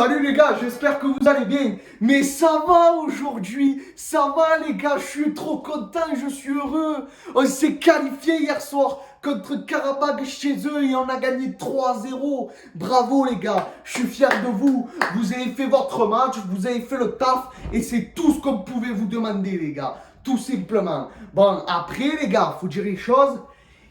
Salut les gars, j'espère que vous allez bien. Mais ça va aujourd'hui, ça va les gars, je suis trop content, je suis heureux. On s'est qualifié hier soir contre Karabakh chez eux et on a gagné 3-0. Bravo les gars, je suis fier de vous. Vous avez fait votre match, vous avez fait le taf et c'est tout ce qu'on pouvait vous demander les gars. Tout simplement. Bon, après les gars, faut dire les choses.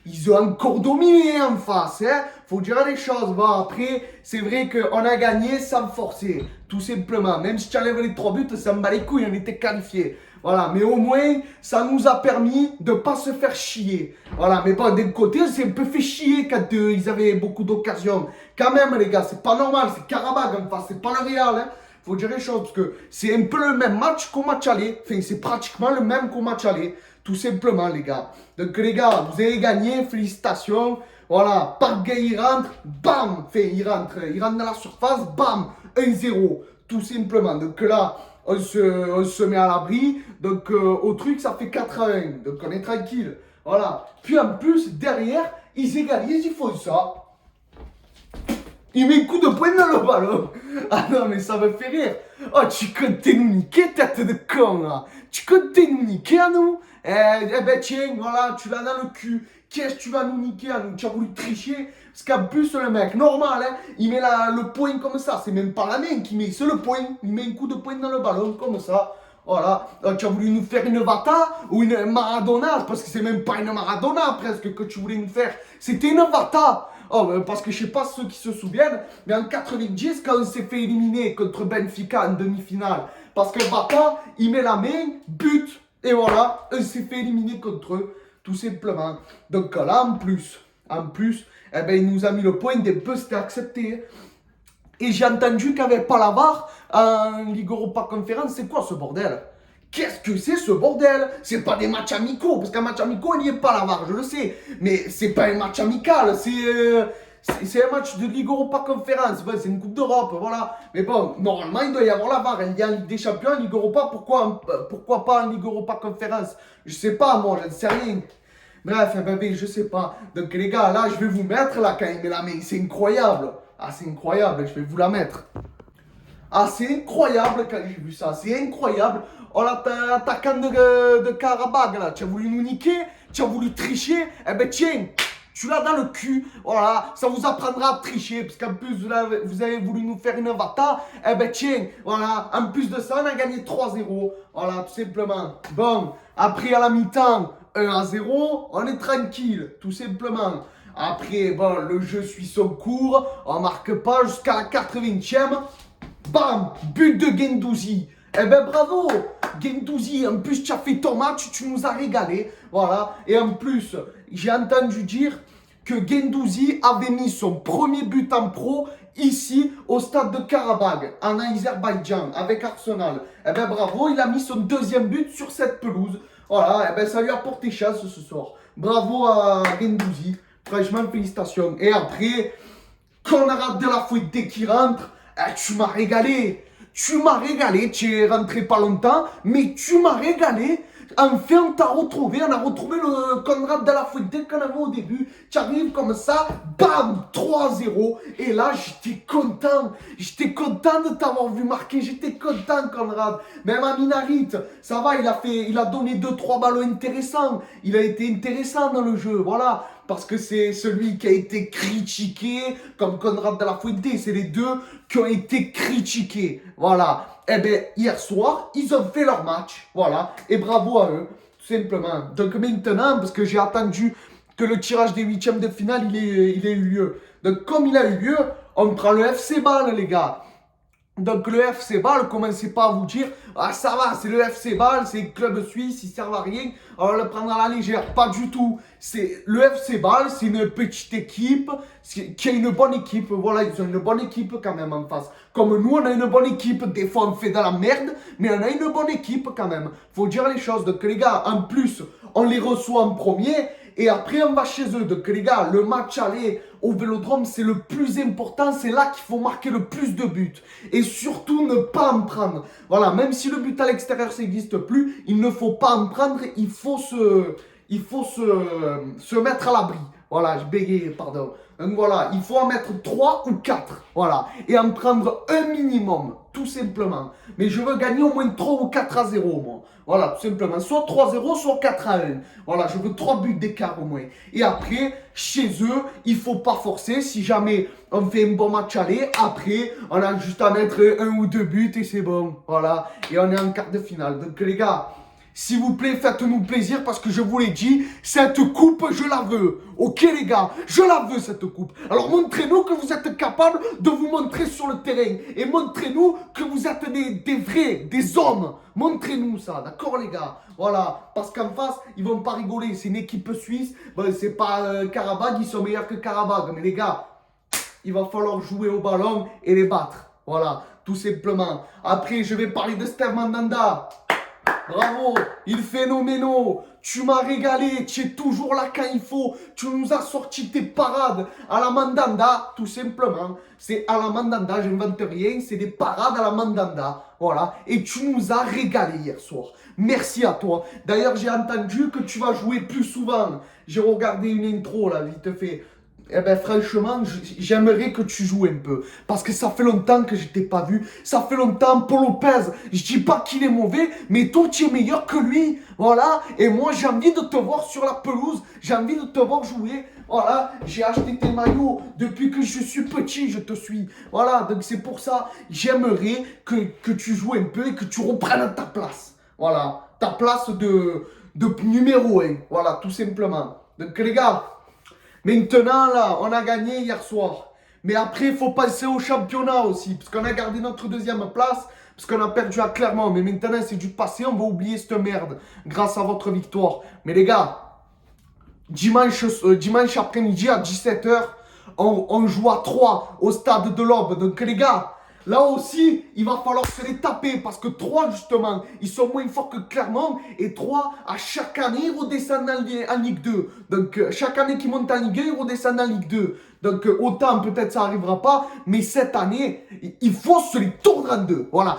Ils ont encore dominé en face, hein. Faut dire les choses. Bon, après, c'est vrai qu'on a gagné sans forcer, tout simplement. Même si tu enlèves les 3 buts, ça me bat les couilles, on était qualifiés. Voilà, mais au moins, ça nous a permis de ne pas se faire chier. Voilà, mais bon, d'un côté, on s'est un peu fait chier quand ils avaient beaucoup d'occasions. Quand même, les gars, c'est pas normal, c'est Karabakh en face, c'est pas le Real, hein. Faut dire les choses, parce que c'est un peu le même match qu'au match aller. Enfin, c'est pratiquement le même qu'au match aller. Tout simplement, les gars. Donc, les gars, vous avez gagné. Félicitations. Voilà. Park Gay, il rentre. Bam. Enfin, il rentre dans la surface. Bam. 1-0. Tout simplement. Donc, là, on se met à l'abri. Donc, au truc, ça fait 4-1. Donc, on est tranquille. Voilà. Puis, en plus, derrière, ils égalisent. Ils font ça. Il met un coup de poing dans le ballon. Ah non, mais ça me fait rire. Oh, tu comptais nous niquer, tête de con, là. Tu comptais nous niquer à nous. Eh ben, tiens, voilà, tu l'as dans le cul. Qu'est-ce que tu vas nous niquer à nous? Tu as voulu tricher. Parce qu'en plus, le mec, normal, hein, il met le poing comme ça. C'est même pas la main qui met, c'est le poing. Il met un coup de poing dans le ballon, comme ça. Voilà, tu as voulu nous faire une Vata ou une Maradona, parce que c'est même pas une Maradona presque que tu voulais nous faire. C'était une Vata. Oh, parce que je sais pas ceux qui se souviennent, mais en 90, quand on s'est fait éliminer contre Benfica en demi-finale, parce que Vata, il met la main, but, et voilà, on s'est fait éliminer contre eux, tout simplement. Donc là, en plus, eh ben, il nous a mis le point d'un peu, c'était accepté. Et j'ai entendu qu'il n'y avait pas la VAR en Ligue Europa Conférence. C'est quoi ce bordel? Qu'est-ce que c'est ce bordel? C'est pas des matchs amicaux, parce qu'un match amicaux, il n'y est pas la VAR, je le sais. Mais c'est pas un match amical, c'est un match de Ligue Europa Conférence. C'est une Coupe d'Europe, voilà. Mais bon, normalement, il doit y avoir la VAR. Il y a en Ligue des Champions, en Ligue Europa, pourquoi pas en Ligue Europa Conférence? Je sais pas, moi, je ne sais rien. Bref, bébé, je sais pas. Donc les gars, là, je vais vous mettre là quand il met la main. C'est incroyable. Ah, c'est incroyable, je vais vous la mettre. Ah, c'est incroyable quand j'ai vu ça, c'est incroyable. Oh là, l'attaquant de Karabakh, là, tu as voulu nous niquer, tu as voulu tricher, eh ben tiens, tu l'as dans le cul, voilà, ça vous apprendra à tricher, parce qu'en plus vous avez voulu nous faire une Vata, eh ben tiens, voilà, en plus de ça, on a gagné 3-0, voilà, tout simplement. Bon, après à la mi-temps, 1-0, on est tranquille, tout simplement. Après, bon, le jeu suit son cours, on marque pas jusqu'à la 80e. Bam, but de Guendouzi. Eh ben bravo, Guendouzi. En plus, tu as fait ton match, tu nous as régalé. Voilà. Et en plus, j'ai entendu dire que Guendouzi avait mis son premier but en pro ici au stade de Karabakh, en Azerbaïdjan, avec Arsenal. Eh ben bravo, il a mis son deuxième but sur cette pelouse. Voilà, eh ben ça lui a porté chance ce soir. Bravo à Guendouzi. Franchement, félicitations. Et après, Konrad de la Fouette dès qu'il rentre, tu m'as régalé. Tu m'as régalé. Tu es rentré pas longtemps, mais tu m'as régalé. Enfin, on t'a retrouvé. On a retrouvé le Konrad de la Fouette qu'on avait au début. Tu arrives comme ça, bam, 3-0. Et là, j'étais content. J'étais content de t'avoir vu marquer. J'étais content, Konrad. Même Aminarit, ça va, il a donné 2-3 ballons intéressants. Il a été intéressant dans le jeu. Voilà. Parce que c'est celui qui a été critiqué, comme Konrad de la Fuente, c'est les deux qui ont été critiqués. Voilà. Eh bien, hier soir, ils ont fait leur match. Voilà. Et bravo à eux, tout simplement. Donc maintenant, parce que j'ai attendu que le tirage des huitièmes de finale, il ait eu lieu. Donc comme il a eu lieu, on prend le FC Bâle, les gars. Donc le FC Bâle, commencez pas à vous dire ah ça va, c'est le FC Bâle, c'est le club suisse, ils servent à rien, on va le prendre à la légère. Pas du tout. C'est le FC Bâle, c'est une petite équipe qui a une bonne équipe. Voilà, ils ont une bonne équipe quand même en face. Comme nous, on a une bonne équipe. Des fois, on fait de la merde, mais on a une bonne équipe quand même. Faut dire les choses. Donc les gars, en plus, on les reçoit en premier. Et après, on va chez eux. Donc, les gars, le match aller au Vélodrome, c'est le plus important. C'est là qu'il faut marquer le plus de buts. Et surtout, ne pas en prendre. Voilà, même si le but à l'extérieur, ça n'existe plus, il ne faut pas en prendre. Il faut se mettre à l'abri. Voilà, je bégayais, pardon. Donc voilà, il faut en mettre 3 ou 4. Voilà. Et en prendre un minimum, tout simplement. Mais je veux gagner au moins 3 ou 4-0, moi. Voilà, tout simplement. Soit 3-0, soit 4-1. Voilà, je veux 3 buts d'écart au moins. Et après, chez eux, il ne faut pas forcer. Si jamais on fait un bon match aller, après, on a juste à mettre 1 ou 2 buts et c'est bon. Voilà. Et on est en quart de finale. Donc les gars, s'il vous plaît, faites-nous plaisir parce que je vous l'ai dit, cette coupe, je la veux. Ok les gars, je la veux cette coupe. Alors montrez-nous que vous êtes capable de vous montrer sur le terrain. Et montrez-nous que vous êtes des vrais, des hommes. Montrez-nous ça, d'accord les gars? Voilà, parce qu'en face, ils vont pas rigoler. C'est une équipe suisse. Bon, c'est pas Karabakh, ils sont meilleurs que Karabakh. Mais les gars, il va falloir jouer au ballon et les battre. Voilà, tout simplement. Après, je vais parler de Steve Mandanda. Bravo, il est phénoménal. Tu m'as régalé, tu es toujours là quand il faut. Tu nous as sorti tes parades à la Mandanda, tout simplement. C'est à la Mandanda, j'invente rien, c'est des parades à la Mandanda. Voilà, et tu nous as régalé hier soir. Merci à toi. D'ailleurs, j'ai entendu que tu vas jouer plus souvent. J'ai regardé une intro là, vite fait. Eh ben franchement, j'aimerais que tu joues un peu. Parce que ça fait longtemps que je t'ai pas vu. Ça fait longtemps, Paul Lopez. Je dis pas qu'il est mauvais, mais toi tu es meilleur que lui. Voilà. Et moi j'ai envie de te voir sur la pelouse. J'ai envie de te voir jouer. Voilà. J'ai acheté tes maillots. Depuis que je suis petit, je te suis. Voilà. Donc c'est pour ça, j'aimerais que tu joues un peu et que tu reprennes ta place. Voilà. Ta place de numéro 1. Voilà, tout simplement. Donc les gars. Maintenant, là, on a gagné hier soir. Mais après, il faut passer au championnat aussi. Parce qu'on a gardé notre deuxième place. Parce qu'on a perdu à Clermont. Mais maintenant, c'est du passé. On va oublier cette merde. Grâce à votre victoire. Mais les gars, dimanche après-midi à 17h, on joue à 3 au stade de l'Aube. Donc les gars, là aussi, il va falloir se les taper parce que 3 justement, ils sont moins forts que Clermont et 3 à chaque année, ils redescendent en Ligue 2. Donc chaque année qu'ils montent en Ligue 1, ils redescendent en Ligue 2. Donc autant peut-être ça n'arrivera pas, mais cette année, il faut se les tordre en deux. Voilà,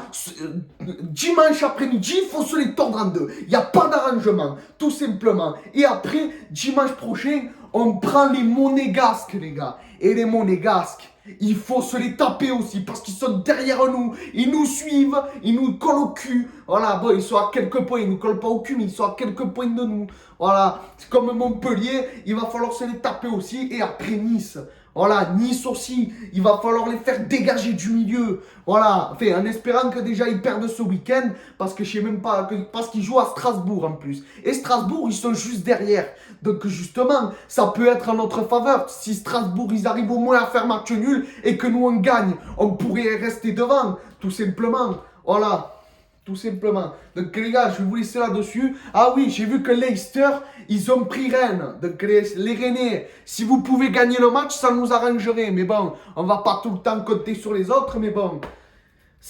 dimanche après-midi, il faut se les tordre en deux. Il n'y a pas d'arrangement, tout simplement. Et après, dimanche prochain, on prend les Monégasques, les gars. Et les Monégasques, il faut se les taper aussi parce qu'ils sont derrière nous. Ils nous suivent, ils nous collent au cul. Voilà, bon, ils sont à quelques points. Ils ne nous collent pas au cul, mais ils sont à quelques points de nous. Voilà, c'est comme Montpellier, il va falloir se les taper aussi. Et après Nice. Voilà, Nice aussi, il va falloir les faire dégager du milieu. Voilà, enfin, en espérant que déjà ils perdent ce week-end, parce que je sais même pas, parce qu'ils jouent à Strasbourg en plus. Et Strasbourg, ils sont juste derrière. Donc justement, ça peut être en notre faveur. Si Strasbourg, ils arrivent au moins à faire match nul et que nous on gagne, on pourrait rester devant, tout simplement. Voilà. Tout simplement. Donc les gars, je vais vous laisser là-dessus. Ah oui, j'ai vu que Leicester, ils ont pris Rennes. Donc les Rennais, si vous pouvez gagner le match, ça nous arrangerait. Mais bon, on va pas tout le temps compter sur les autres. Mais bon,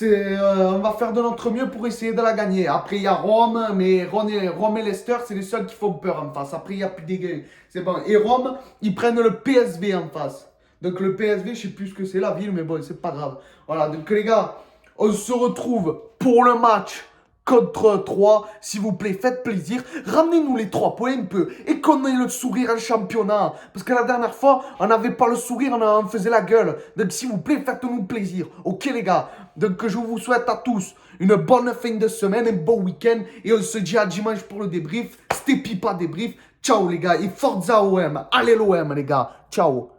on va faire de notre mieux pour essayer de la gagner. Après, il y a Rome. Mais Rome et Leicester, c'est les seuls qui font peur en face. Après, il n'y a plus d'égal. C'est bon. Et Rome, ils prennent le PSV en face. Donc le PSV, je sais plus ce que c'est la ville. Mais bon, c'est pas grave. Voilà, donc les gars, on se retrouve pour le match contre 3. S'il vous plaît, faites plaisir. Ramenez-nous les 3 points un peu. Et qu'on ait le sourire en championnat. Parce que la dernière fois, on n'avait pas le sourire, on faisait la gueule. Donc s'il vous plaît, faites-nous plaisir. Ok les gars. Donc je vous souhaite à tous une bonne fin de semaine, un bon week-end. Et on se dit à dimanche pour le débrief. C'était Pipa débrief. Ciao les gars. Et Forza OM. Allez l'OM les gars. Ciao.